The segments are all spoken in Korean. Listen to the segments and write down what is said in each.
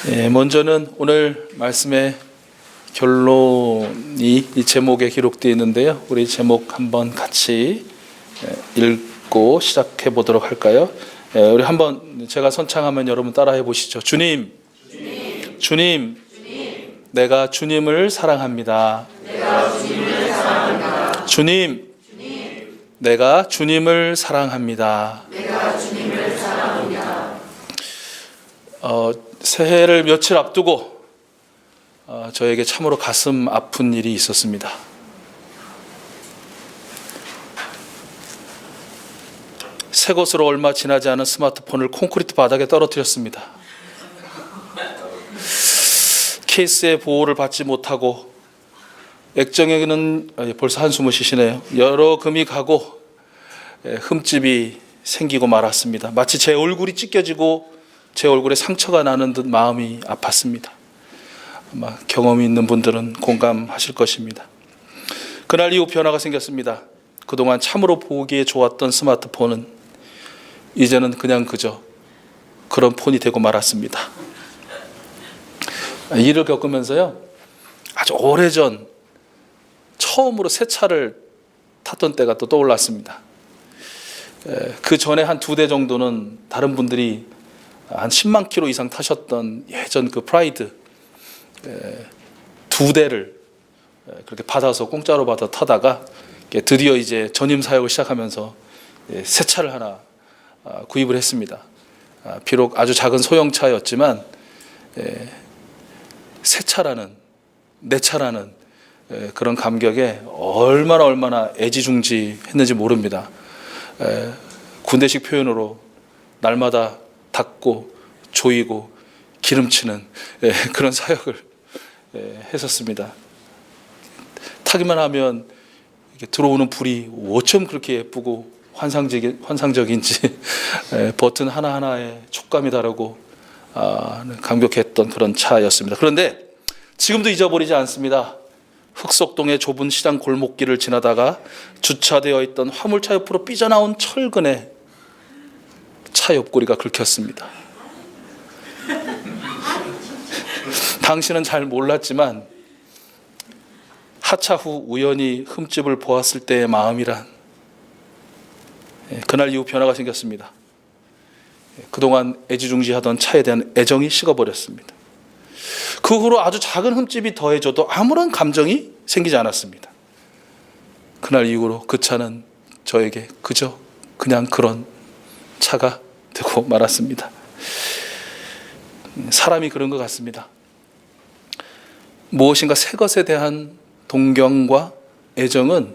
먼저는 오늘 말씀의 결론이 이 제목에 기록되어 있는데요. 우리 제목 한번 같이 읽고 시작해 보도록 할까요? 우리 한번 제가 선창하면 여러분 따라해 보시죠. 주님, 내가 주님을 사랑합니다. 주님, 내가 주님을 사랑합니다. 새해를 며칠 앞두고 저에게 참으로 가슴 아픈 일이 있었습니다. 새 것으로 얼마 지나지 않은 스마트폰을 콘크리트 바닥에 떨어뜨렸습니다. 케이스의 보호를 받지 못하고 액정에는 벌써 한숨을 쉬시네요. 여러 금이 가고 흠집이 생기고 말았습니다. 마치 제 얼굴이 찢겨지고 제 얼굴에 상처가 나는 듯 마음이 아팠습니다. 아마 경험이 있는 분들은 공감하실 것입니다. 그날 이후 변화가 생겼습니다. 그동안 참으로 보기에 좋았던 스마트폰은 이제는 그냥 그저 그런 폰이 되고 말았습니다. 일을 겪으면서요, 아주 오래전 처음으로 새 차를 탔던 때가 또 떠올랐습니다. 그 전에 한 2대 정도는 다른 분들이 한 10만 킬로 이상 타셨던 예전 그 프라이드 2대를 그렇게 받아서 공짜로 받아 타다가 드디어 이제 전임 사역을 시작하면서 새 차를 하나 구입을 했습니다. 비록 아주 작은 소형차였지만 새 차라는, 내 차라는 그런 감격에 얼마나 애지중지했는지 모릅니다. 군대식 표현으로 날마다 닦고 조이고 기름치는 그런 사역을 했었습니다. 타기만 하면 들어오는 불이 어쩜 그렇게 예쁘고 환상적인지 버튼 하나하나의 촉감이 다르고 감격했던 그런 차였습니다. 그런데 지금도 잊어버리지 않습니다. 흑석동의 좁은 시장 골목길을 지나다가 주차되어 있던 화물차 옆으로 삐져나온 철근에 차 옆구리가 긁혔습니다. 당신은 잘 몰랐지만 하차 후 우연히 흠집을 보았을 때의 마음이란, 그날 이후 변화가 생겼습니다. 그동안 애지중지하던 차에 대한 애정이 식어버렸습니다. 그 후로 아주 작은 흠집이 더해져도 아무런 감정이 생기지 않았습니다. 그날 이후로 그 차는 저에게 그저 그냥 그런 차가 되고 말았습니다. 사람이 그런 것 같습니다. 무엇인가 새 것에 대한 동경과 애정은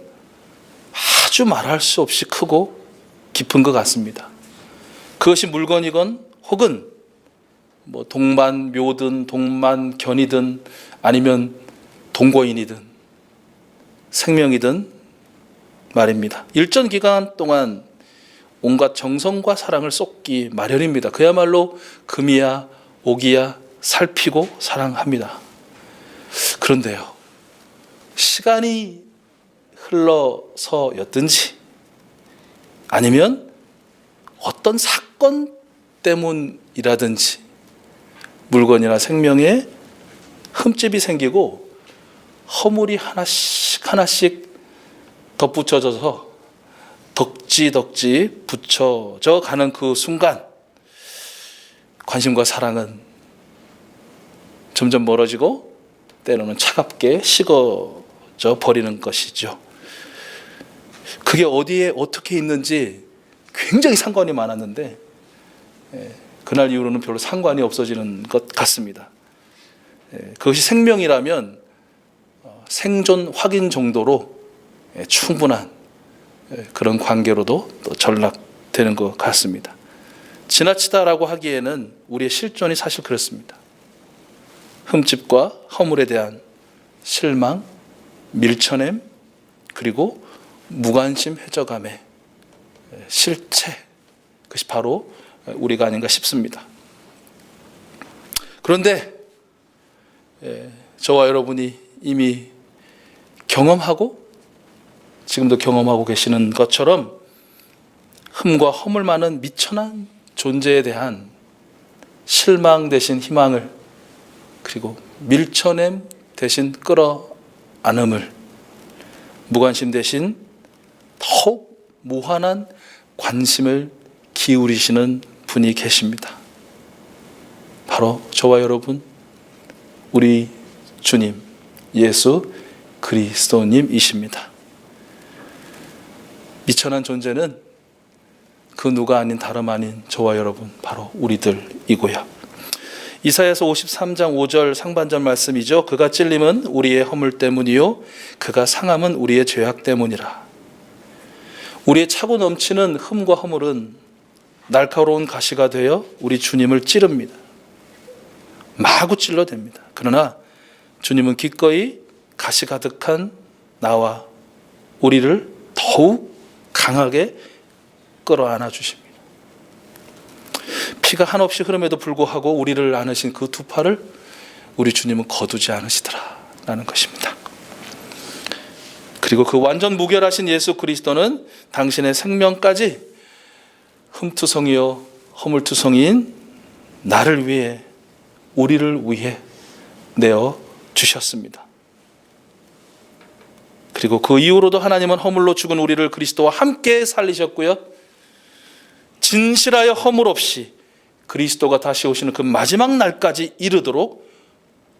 아주 말할 수 없이 크고 깊은 것 같습니다. 그것이 물건이건 혹은 동반묘든 동반견이든 아니면 동거인이든 생명이든 말입니다. 일정 기간 동안 온갖 정성과 사랑을 쏟기 마련입니다. 그야말로 금이야 옥이야 살피고 사랑합니다. 그런데요, 시간이 흘러서였든지 아니면 어떤 사건 때문이라든지 물건이나 생명에 흠집이 생기고 허물이 하나씩 덧붙여져서 덕지 붙여져 가는 그 순간 관심과 사랑은 점점 멀어지고 때로는 차갑게 식어져 버리는 것이죠. 그게 어디에 어떻게 있는지 굉장히 상관이 많았는데 그날 이후로는 별로 상관이 없어지는 것 같습니다. 그것이 생명이라면 생존 확인 정도로 충분한 그런 관계로도 또 전락되는 것 같습니다. 지나치다라고 하기에는 우리의 실존이 사실 그렇습니다. 흠집과 허물에 대한 실망, 밀쳐냄, 그리고 무관심 해져감의 실체, 그것이 바로 우리가 아닌가 싶습니다. 그런데 저와 여러분이 이미 경험하고 지금도 경험하고 계시는 것처럼 흠과 허물 많은 미천한 존재에 대한 실망 대신 희망을 그리고 밀쳐냄 대신 끌어안음을, 무관심 대신 더욱 무한한 관심을 기울이시는 분이 계십니다. 바로 저와 여러분, 우리 주님 예수 그리스도님이십니다. 미천한 존재는 그 누가 아닌 다름 아닌 저와 여러분, 바로 우리들이고요. 이사야서 53장 5절 상반절 말씀이죠. 그가 찔림은 우리의 허물 때문이요 그가 상함은 우리의 죄악 때문이라. 우리의 차고 넘치는 흠과 허물은 날카로운 가시가 되어 우리 주님을 찌릅니다. 마구 찔러댑니다. 그러나 주님은 기꺼이 가시 가득한 나와 우리를 더욱 강하게 끌어안아 주십니다. 피가 한없이 흐름에도 불구하고 우리를 안으신 그 두 팔을 우리 주님은 거두지 않으시더라라는 것입니다. 그리고 그 완전 무결하신 예수 그리스도는 당신의 생명까지 흠투성이요 허물투성이인 나를 위해, 우리를 위해 내어 주셨습니다. 그리고 그 이후로도 하나님은 허물로 죽은 우리를 그리스도와 함께 살리셨고요, 진실하여 허물 없이 그리스도가 다시 오시는 그 마지막 날까지 이르도록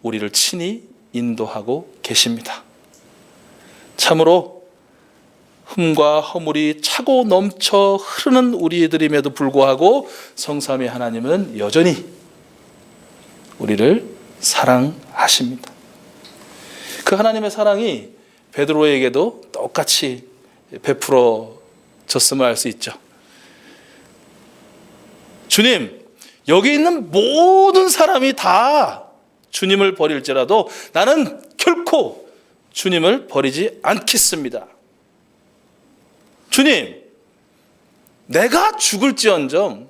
우리를 친히 인도하고 계십니다. 참으로 흠과 허물이 차고 넘쳐 흐르는 우리들임에도 불구하고 성삼위 하나님은 여전히 우리를 사랑하십니다. 그 하나님의 사랑이 베드로에게도 똑같이 베풀어졌음을 알 수 있죠. 주님, 여기 있는 모든 사람이 다 주님을 버릴지라도 나는 결코 주님을 버리지 않겠습니다. 주님, 내가 죽을지언정,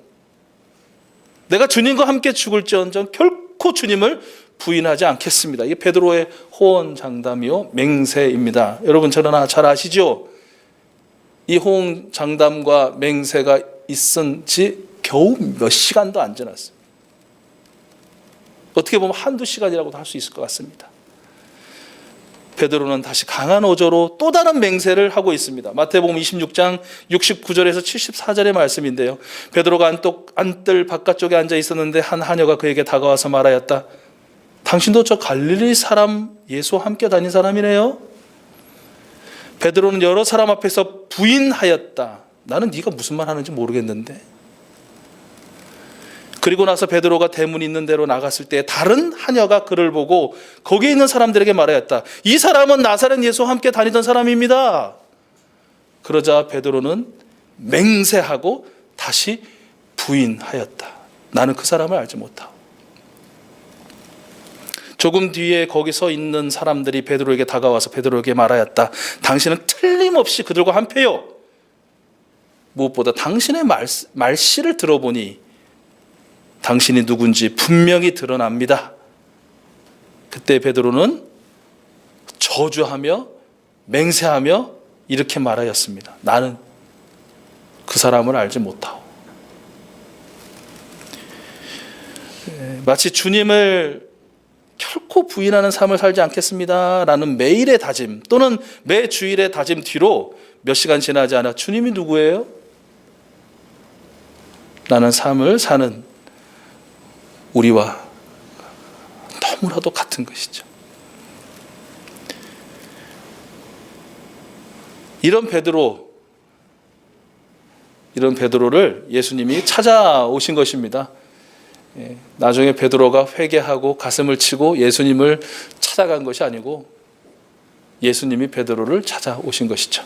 내가 주님과 함께 죽을지언정 결코 주님을 부인하지 않겠습니다. 이게 베드로의 호언장담이요 맹세입니다. 여러분 저러나 잘 아시죠? 이 호언장담과 맹세가 있은 지 겨우 몇 시간도 안 지났어요. 어떻게 보면 한두 시간이라고도 할 수 있을 것 같습니다. 베드로는 다시 강한 어조로 또 다른 맹세를 하고 있습니다. 마태복음 26장 69절에서 74절의 말씀인데요. 베드로가 안뜰 바깥쪽에 앉아 있었는데 한 하녀가 그에게 다가와서 말하였다. 당신도 저 갈릴리 사람 예수와 함께 다닌 사람이네요. 베드로는 여러 사람 앞에서 부인하였다. 나는 네가 무슨 말 하는지 모르겠는데. 그리고 나서 베드로가 대문 있는 데로 나갔을 때 다른 하녀가 그를 보고 거기에 있는 사람들에게 말하였다. 이 사람은 나사렛 예수와 함께 다니던 사람입니다. 그러자 베드로는 맹세하고 다시 부인하였다. 나는 그 사람을 알지 못하오. 조금 뒤에 거기 서 있는 사람들이 베드로에게 다가와서 베드로에게 말하였다. 당신은 틀림없이 그들과 한패요. 무엇보다 당신의 말씨를 들어보니 당신이 누군지 분명히 드러납니다. 그때 베드로는 저주하며 맹세하며 이렇게 말하였습니다. 나는 그 사람을 알지 못하오. 마치 주님을 결코 부인하는 삶을 살지 않겠습니다 라는 매일의 다짐 또는 매 주일의 다짐 뒤로 몇 시간 지나지 않아 주님이 누구예요? 라는 삶을 사는 우리와 너무나도 같은 것이죠. 이런 베드로를 예수님이 찾아오신 것입니다. 나중에 베드로가 회개하고 가슴을 치고 예수님을 찾아간 것이 아니고 예수님이 베드로를 찾아오신 것이죠.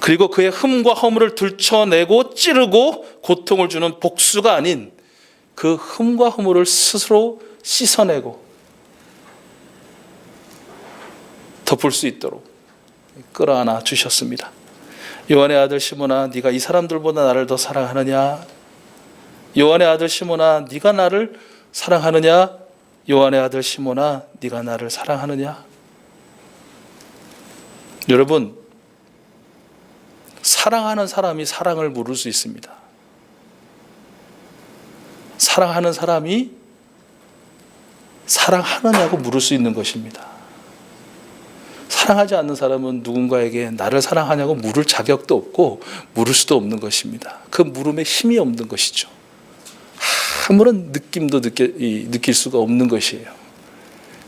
그리고 그의 흠과 허물을 들춰내고 찌르고 고통을 주는 복수가 아닌 그 흠과 허물을 스스로 씻어내고 덮을 수 있도록 끌어안아 주셨습니다. 요한의 아들 시몬아, 네가 이 사람들보다 나를 더 사랑하느냐? 요한의 아들 시몬아, 네가 나를 사랑하느냐? 요한의 아들 시몬아, 네가 나를 사랑하느냐? 여러분, 사랑하는 사람이 사랑을 물을 수 있습니다. 사랑하는 사람이 사랑하느냐고 물을 수 있는 것입니다. 사랑하지 않는 사람은 누군가에게 나를 사랑하냐고 물을 자격도 없고 물을 수도 없는 것입니다. 그 물음에 힘이 없는 것이죠. 아무런 느낌도 느낄 수가 없는 것이에요.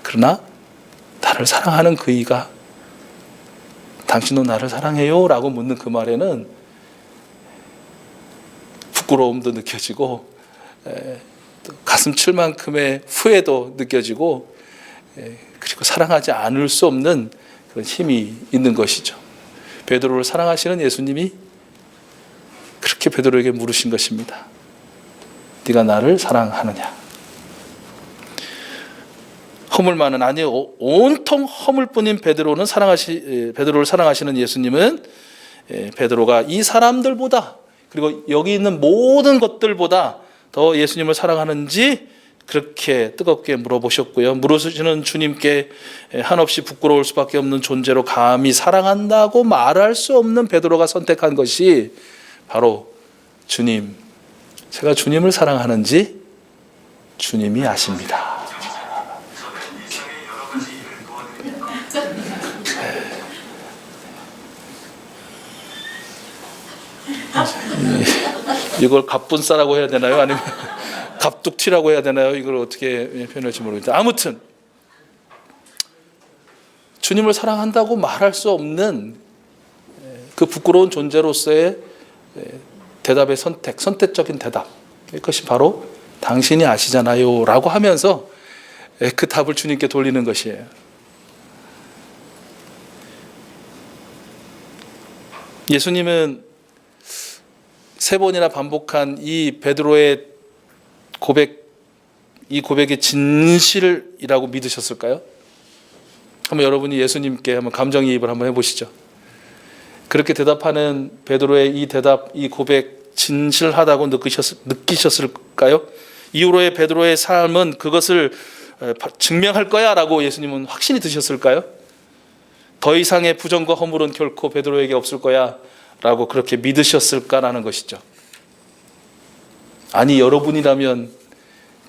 그러나 나를 사랑하는 그 이가 당신도 나를 사랑해요? 라고 묻는 그 말에는 부끄러움도 느껴지고 또 가슴 칠 만큼의 후회도 느껴지고 그리고 사랑하지 않을 수 없는 그런 힘이 있는 것이죠. 베드로를 사랑하시는 예수님이 그렇게 베드로에게 물으신 것입니다. 네가 나를 사랑하느냐? 허물 많은, 아니 온통 허물뿐인 베드로를 사랑하시는 예수님은 베드로가 이 사람들보다 그리고 여기 있는 모든 것들보다 더 예수님을 사랑하는지 그렇게 뜨겁게 물어보셨고요. 물으시는 주님께 한없이 부끄러울 수밖에 없는 존재로 감히 사랑한다고 말할 수 없는 베드로가 선택한 것이 바로 주님, 제가 주님을 사랑하는지 주님이 아십니다. 이걸 갑분싸라고 해야 되나요? 아니면 갑툭튀라고 해야 되나요? 이걸 어떻게 표현할지 모르겠는데 아무튼 주님을 사랑한다고 말할 수 없는 그 부끄러운 존재로서의 대답의 선택적인 대답, 이것이 바로 당신이 아시잖아요 라고 하면서 그 답을 주님께 돌리는 것이에요. 예수님은 3번이나 반복한 이 베드로의 이 고백이 진실이라고 믿으셨을까요? 한번 여러분이 예수님께 한번 감정이입을 한번 해보시죠. 그렇게 대답하는 베드로의 이 대답, 이 고백 진실하다고 느끼셨을까요? 이후로의 베드로의 삶은 그것을 증명할 거야 라고 예수님은 확신이 드셨을까요? 더 이상의 부정과 허물은 결코 베드로에게 없을 거야 라고 그렇게 믿으셨을까라는 것이죠. 아니, 여러분이라면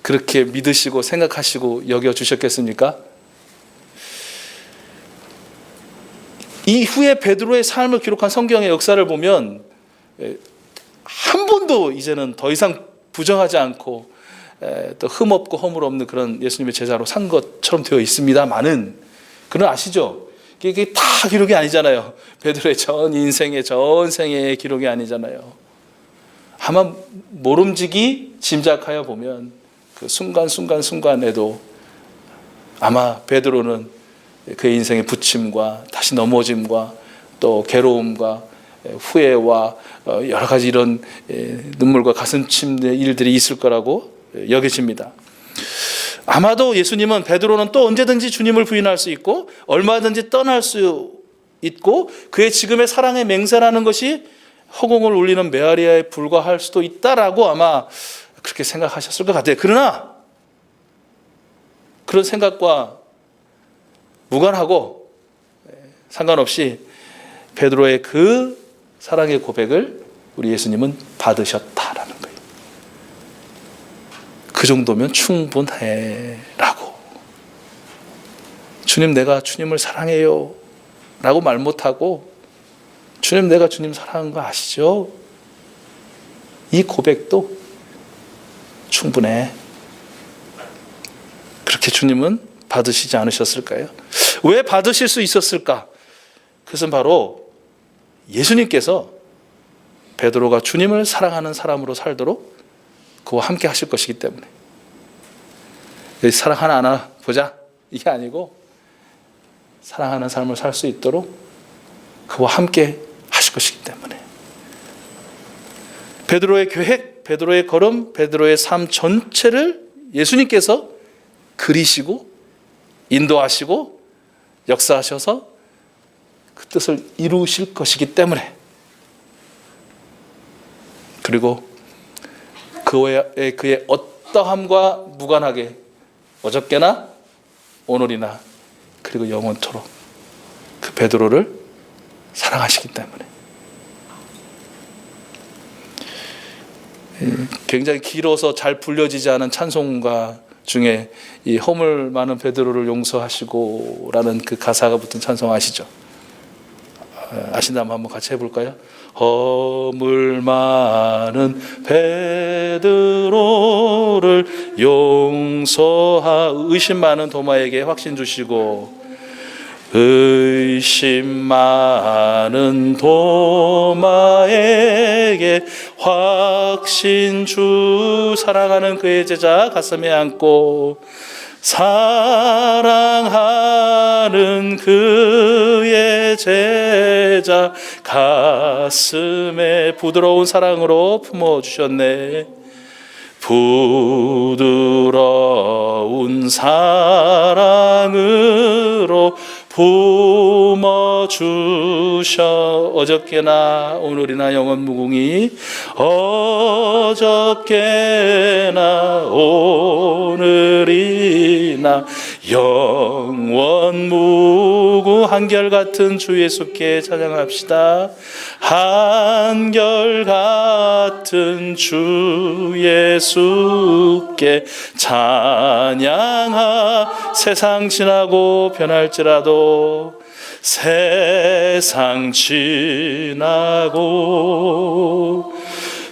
그렇게 믿으시고 생각하시고 여겨주셨겠습니까? 이후에 베드로의 삶을 기록한 성경의 역사를 보면 한 번도 이제는 더 이상 부정하지 않고 또 흠없고 허물 없는 그런 예수님의 제자로 산 것처럼 되어 있습니다만은, 그건 아시죠? 이게 다 기록이 아니잖아요. 베드로의 전 인생의 전생의 기록이 아니잖아요. 아마 모름지기 짐작하여 보면 그 순간에도 아마 베드로는 그 인생의 부침과 다시 넘어짐과 또 괴로움과 후회와 여러 가지 이런 눈물과 가슴 침는 일들이 있을 거라고 여겨집니다. 아마도 예수님은 베드로는 또 언제든지 주님을 부인할 수 있고 얼마든지 떠날 수 있고 그의 지금의 사랑의 맹세라는 것이 허공을 울리는 메아리아에 불과할 수도 있다라고 아마 그렇게 생각하셨을 것 같아요. 그러나 그런 생각과 무관하고 상관없이 베드로의 그 사랑의 고백을 우리 예수님은 받으셨다라는 거예요. 그 정도면 충분해라고. 주님, 내가 주님을 사랑해요 라고 말 못하고 주님, 내가 주님 사랑하는 거 아시죠? 이 고백도 충분해. 그렇게 주님은 받으시지 않으셨을까요? 왜 받으실 수 있었을까? 그것은 바로 예수님께서 베드로가 주님을 사랑하는 사람으로 살도록 그와 함께 하실 것이기 때문에. 사랑하나 안 하나 보자 이게 아니고 사랑하는 삶을 살 수 있도록 그와 함께 하실 것이기 때문에. 베드로의 계획, 베드로의 걸음, 베드로의 삶 전체를 예수님께서 그리시고 인도하시고 역사하셔서 그 뜻을 이루실 것이기 때문에, 그리고 그의 어떠함과 무관하게 어저께나 오늘이나 그리고 영원토록 그 베드로를 사랑하시기 때문에. 굉장히 길어서 잘 불려지지 않은 찬송가 중에 이 허물 많은 베드로를 용서하시고라는 그 가사가 붙은 찬송 아시죠? 아신다면 한번 같이 해볼까요? 허물 많은 베드로를 의심 많은 도마에게 확신 주시고, 의심 많은 도마에게 확신 주, 사랑하는 그의 제자 가슴에 안고, 사랑하는 그의 제자 가슴에 부드러운 사랑으로 품어주셨네. 부드러운 사랑으로 품어주셔. 어저께나 오늘이나 영원 무궁히, 어저께나 오늘이나 영원 무궁, 한결같은 주 예수께 찬양합시다. 한결같은 주 예수께 찬양하. 세상 지나고 변할지라도, 세상 지나고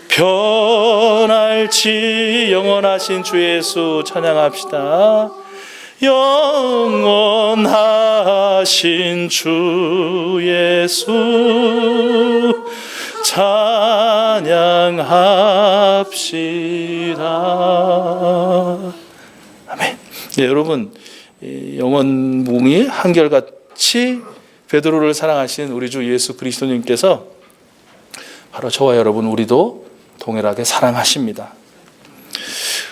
변할지 영원하신 주 예수 찬양합시다. 영원하신 주 예수 찬양합시다. 아멘. 네, 여러분, 영원 무궁히 한결같이 베드로를 사랑하신 우리 주 예수 그리스도님께서 바로 저와 여러분, 우리도 동일하게 사랑하십니다.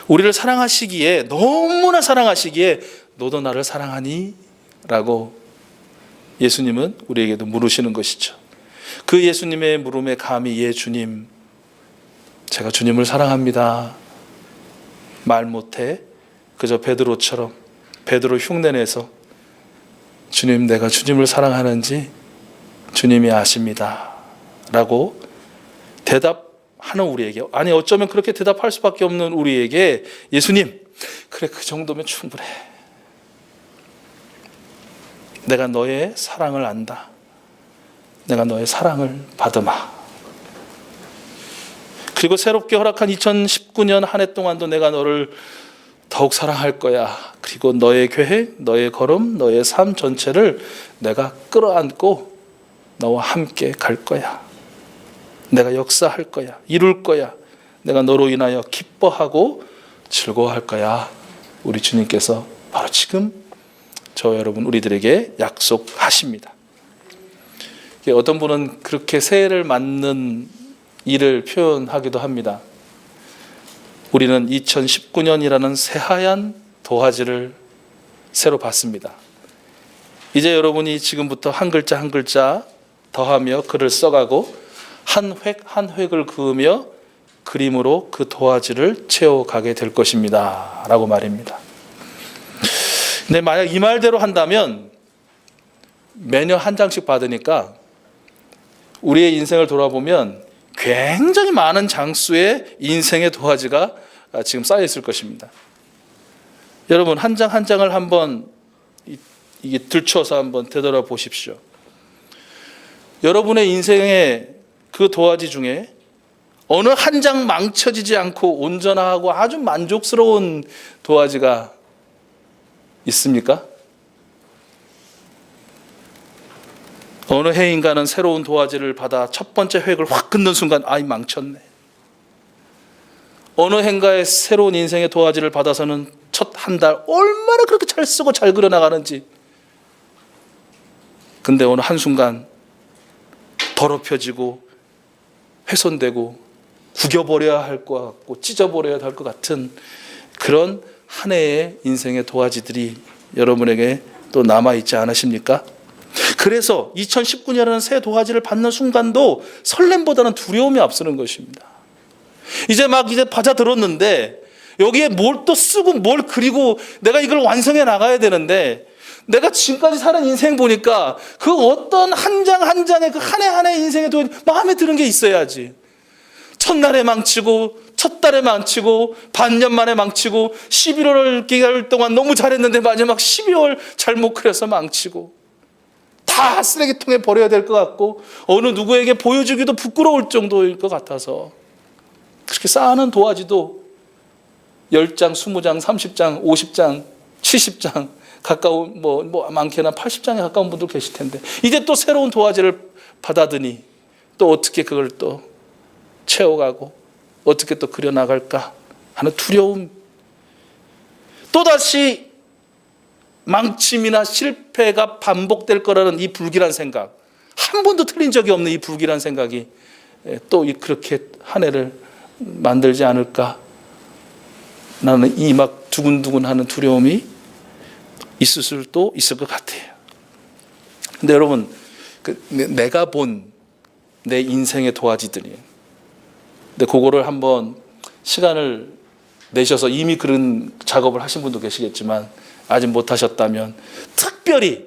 우리를 사랑하시기에, 너무나 사랑하시기에 너도 나를 사랑하니? 라고 예수님은 우리에게도 물으시는 것이죠. 그 예수님의 물음에 감히 예 주님, 제가 주님을 사랑합니다 말 못해 그저 베드로처럼 베드로 흉내내서 주님, 내가 주님을 사랑하는지 주님이 아십니다 라고 대답하는 우리에게, 아니 어쩌면 그렇게 대답할 수밖에 없는 우리에게 예수님, 그래 그 정도면 충분해. 내가 너의 사랑을 안다. 내가 너의 사랑을 받으마. 그리고 새롭게 허락한 2019년 한 해 동안도 내가 너를 더욱 사랑할 거야. 그리고 너의 계획, 너의 걸음, 너의 삶 전체를 내가 끌어안고 너와 함께 갈 거야. 내가 역사할 거야. 이룰 거야. 내가 너로 인하여 기뻐하고 즐거워할 거야. 우리 주님께서 바로 지금 저 여러분 우리들에게 약속하십니다. 어떤 분은 그렇게 새해를 맞는 일을 표현하기도 합니다. 우리는 2019년이라는 새하얀 도화지를 새로 받습니다. 이제 여러분이 지금부터 한 글자 한 글자 더하며 글을 써가고 한 획 한 획을 그으며 그림으로 그 도화지를 채워가게 될 것입니다 라고 말입니다. 근데 만약 이 말대로 한다면 매년 한 장씩 받으니까 우리의 인생을 돌아보면 굉장히 많은 장수의 인생의 도화지가 지금 쌓여 있을 것입니다. 여러분, 한 장 한 장을 한번 이게 들춰서 한번 되돌아보십시오. 여러분의 인생의 그 도화지 중에 어느 한 장 망쳐지지 않고 온전하고 아주 만족스러운 도화지가 있습니까? 어느 해인가는 새로운 도화지를 받아 첫 번째 획을 확 끊는 순간 아이 망쳤네. 어느 해인가의 새로운 인생의 도화지를 받아서는 첫 한 달 얼마나 그렇게 잘 쓰고 잘 그려나가는지. 근데 어느 한순간 더럽혀지고 훼손되고 구겨버려야 할 것 같고 찢어버려야 할 것 같은 그런 한 해의 인생의 도화지들이 여러분에게 또 남아있지 않으십니까? 그래서 2019년이라는 새 도화지를 받는 순간도 설렘보다는 두려움이 앞서는 것입니다. 이제 받아들었는데 여기에 뭘 또 쓰고 뭘 그리고 내가 이걸 완성해 나가야 되는데, 내가 지금까지 사는 인생 보니까 그 어떤 한 장 한 장의 그 한 해 한 해 인생에도 마음에 드는 게 있어야지. 첫날에 망치고 첫 달에 망치고 반년 만에 망치고 11월 기간 동안 너무 잘했는데 마지막 12월 잘못 그려서 망치고 다 쓰레기통에 버려야 될 것 같고 어느 누구에게 보여주기도 부끄러울 정도일 것 같아서 그렇게 쌓아놓은 도화지도 10장, 20장, 30장, 50장, 70장 가까운 많게는 80장에 가까운 분들 계실 텐데 이제 또 새로운 도화지를 받아드니 또 어떻게 그걸 또 채워가고 어떻게 또 그려나갈까 하는 두려움, 또다시 망침이나 실패가 반복될 거라는 이 불길한 생각, 한 번도 틀린 적이 없는 이 불길한 생각이 또 그렇게 한 해를 만들지 않을까, 나는 이 막 두근두근하는 두려움이 있을 수도 있을 것 같아요. 근데 여러분, 내가 본 내 인생의 도화지들이에요. 근데 그거를 한번 시간을 내셔서 이미 그런 작업을 하신 분도 계시겠지만 아직 못 하셨다면 특별히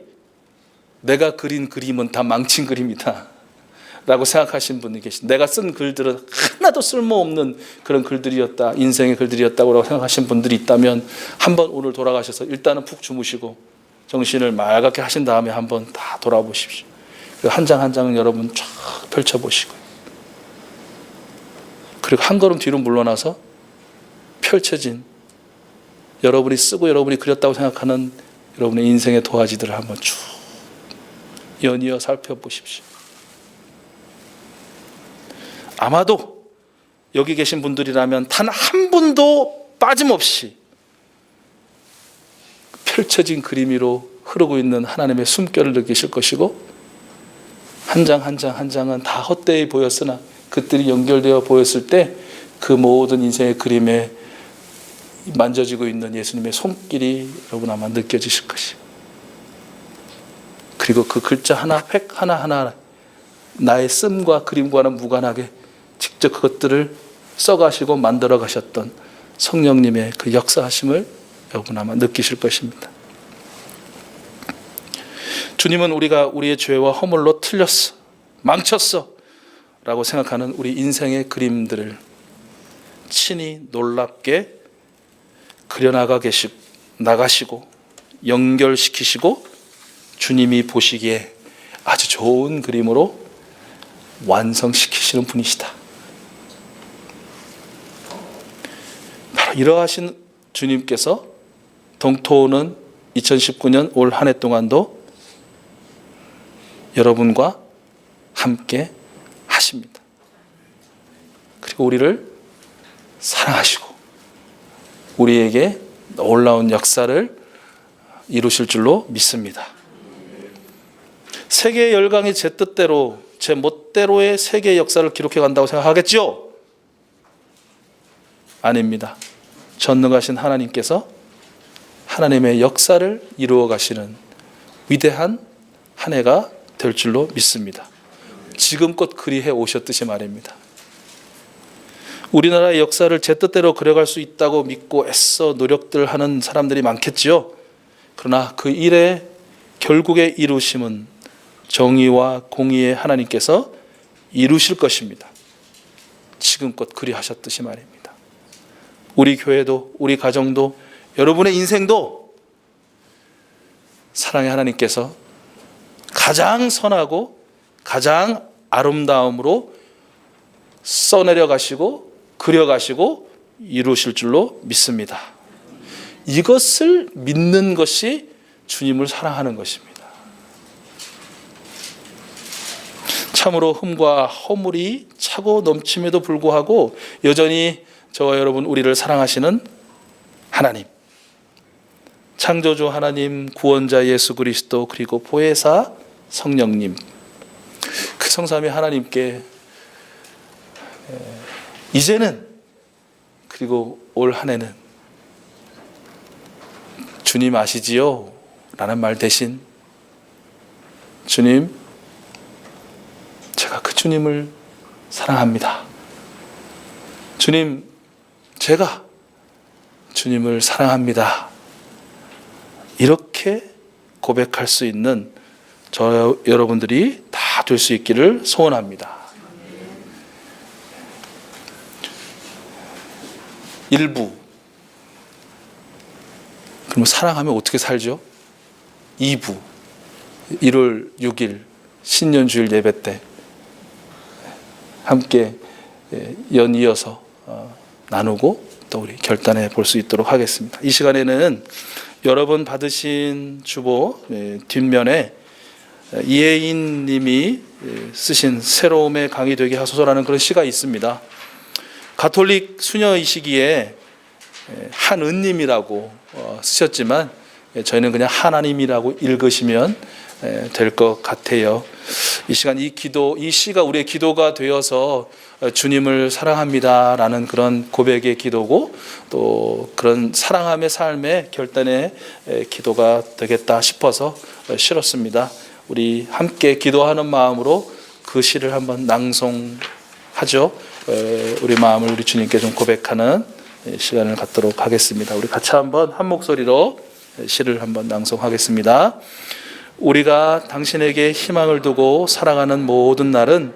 내가 그린 그림은 다 망친 그림이다 라고 생각하신 분이 계십니다. 내가 쓴 글들은 하나도 쓸모없는 그런 글들이었다, 인생의 글들이었다고 생각하신 분들이 있다면 한번 오늘 돌아가셔서 일단은 푹 주무시고 정신을 맑게 하신 다음에 한번 다 돌아보십시오. 한 장 한 장은 여러분 쫙 펼쳐보시고 그리고 한 걸음 뒤로 물러나서 펼쳐진 여러분이 쓰고 여러분이 그렸다고 생각하는 여러분의 인생의 도화지들을 한번 쭉 연이어 살펴보십시오. 아마도 여기 계신 분들이라면 단 한 분도 빠짐없이 펼쳐진 그림 위로 흐르고 있는 하나님의 숨결을 느끼실 것이고 한 장 한 장 한 장은 다 헛되이 보였으나 그들이 연결되어 보였을 때 그 모든 인생의 그림에 만져지고 있는 예수님의 손길이 여러분 아마 느껴지실 것이에요. 그리고 그 글자 하나, 획 하나하나 나의 씀과 그림과는 무관하게 직접 그것들을 써가시고 만들어 가셨던 성령님의 그 역사하심을 여러분 아마 느끼실 것입니다. 주님은 우리가 우리의 죄와 허물로 틀렸어, 망쳤어 라고 생각하는 우리 인생의 그림들을 친히 놀랍게 그려나가 나가시고 연결시키시고 주님이 보시기에 아주 좋은 그림으로 완성시키시는 분이시다. 바로 이러하신 주님께서 동토는 2019년 올 한 해 동안도 여러분과 함께 하십니다. 그리고 우리를 사랑하시고 우리에게 놀라운 역사를 이루실 줄로 믿습니다. 세계의 열강이 제 뜻대로 제 멋대로의 세계의 역사를 기록해 간다고 생각하겠죠? 아닙니다. 전능하신 하나님께서 하나님의 역사를 이루어 가시는 위대한 한 해가 될 줄로 믿습니다. 지금껏 그리해 오셨듯이 말입니다. 우리나라의 역사를 제 뜻대로 그려갈 수 있다고 믿고 애써 노력들 하는 사람들이 많겠지요. 그러나 그 일의 결국의 이루심은 정의와 공의의 하나님께서 이루실 것입니다. 지금껏 그리하셨듯이 말입니다. 우리 교회도 우리 가정도 여러분의 인생도 사랑의 하나님께서 가장 선하고 가장 아름다움으로 써내려 가시고 그려 가시고 이루실 줄로 믿습니다. 이것을 믿는 것이 주님을 사랑하는 것입니다. 참으로 흠과 허물이 차고 넘침에도 불구하고 여전히 저와 여러분 우리를 사랑하시는 하나님, 창조주 하나님, 구원자 예수 그리스도, 그리고 보혜사 성령님, 그 성삼위 하나님께 이제는 그리고 올 한 해는 주님 아시지요? 라는 말 대신 주님, 제가 그 주님을 사랑합니다. 주님, 제가 주님을 사랑합니다. 이렇게 고백할 수 있는 저 여러분들이 다 될 수 있기를 소원합니다. 1부. 그러면 사랑하면 어떻게 살죠? 2부. 1월 6일 신년주일 예배 때 함께 연이어서 나누고 또 우리 결단해 볼 수 있도록 하겠습니다. 이 시간에는 여러분 받으신 주보 뒷면에 이혜인 님이 쓰신 새로움의 강이 되게 하소서라는 그런 시가 있습니다. 가톨릭 수녀이시기에 한은님이라고 쓰셨지만 저희는 그냥 하나님이라고 읽으시면 될 것 같아요. 이 시간 이 시가 우리의 기도가 되어서 주님을 사랑합니다라는 그런 고백의 기도고 또 그런 사랑함의 삶의 결단의 기도가 되겠다 싶어서 실었습니다. 우리 함께 기도하는 마음으로 그 시를 한번 낭송하죠. 우리 마음을 우리 주님께 좀 고백하는 시간을 갖도록 하겠습니다. 우리 같이 한번 한 목소리로 시를 한번 낭송하겠습니다. 우리가 당신에게 희망을 두고 살아가는 모든 날은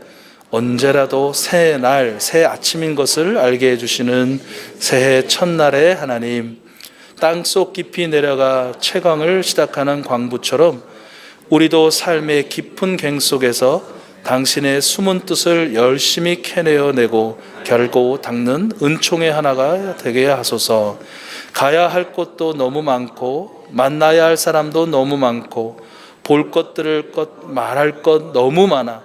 언제라도 새 날, 새 아침인 것을 알게 해주시는 새해 첫날의 하나님, 땅속 깊이 내려가 채광을 시작하는 광부처럼 우리도 삶의 깊은 갱 속에서 당신의 숨은 뜻을 열심히 캐내어내고 결고 닦는 은총의 하나가 되게 하소서. 가야 할 곳도 너무 많고 만나야 할 사람도 너무 많고 볼 것 들을 것 말할 것 너무 많아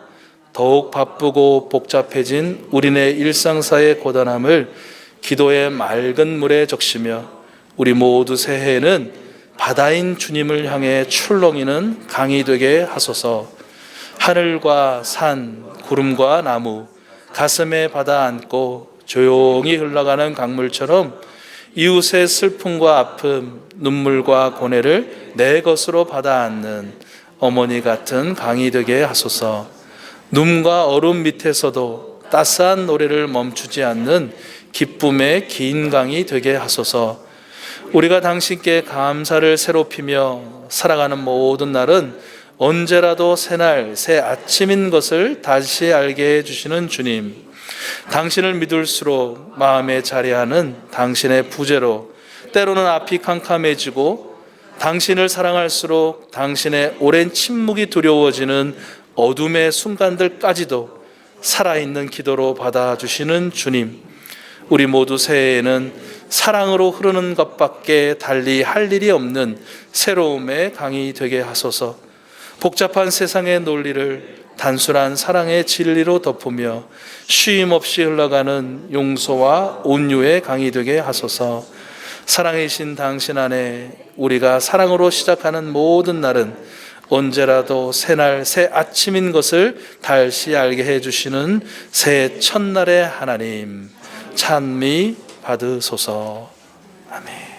더욱 바쁘고 복잡해진 우리네 일상사의 고단함을 기도의 맑은 물에 적시며 우리 모두 새해에는 바다인 주님을 향해 출렁이는 강이 되게 하소서. 하늘과 산, 구름과 나무, 가슴에 받아 안고 조용히 흘러가는 강물처럼 이웃의 슬픔과 아픔, 눈물과 고뇌를 내 것으로 받아 안는 어머니 같은 강이 되게 하소서. 눈과 얼음 밑에서도 따스한 노래를 멈추지 않는 기쁨의 긴 강이 되게 하소서. 우리가 당신께 감사를 새롭히며 살아가는 모든 날은 언제라도 새날, 새 아침인 것을 다시 알게 해주시는 주님, 당신을 믿을수록 마음에 자리하는 당신의 부재로 때로는 앞이 캄캄해지고 당신을 사랑할수록 당신의 오랜 침묵이 두려워지는 어둠의 순간들까지도 살아있는 기도로 받아주시는 주님, 우리 모두 새해에는 사랑으로 흐르는 것밖에 달리 할 일이 없는 새로움의 강이 되게 하소서. 복잡한 세상의 논리를 단순한 사랑의 진리로 덮으며 쉼 없이 흘러가는 용서와 온유의 강이 되게 하소서. 사랑이신 당신 안에 우리가 사랑으로 시작하는 모든 날은 언제라도 새날 새 아침인 것을 다시 알게 해주시는 새해 첫날의 하나님, 찬미 받으소서. 아멘.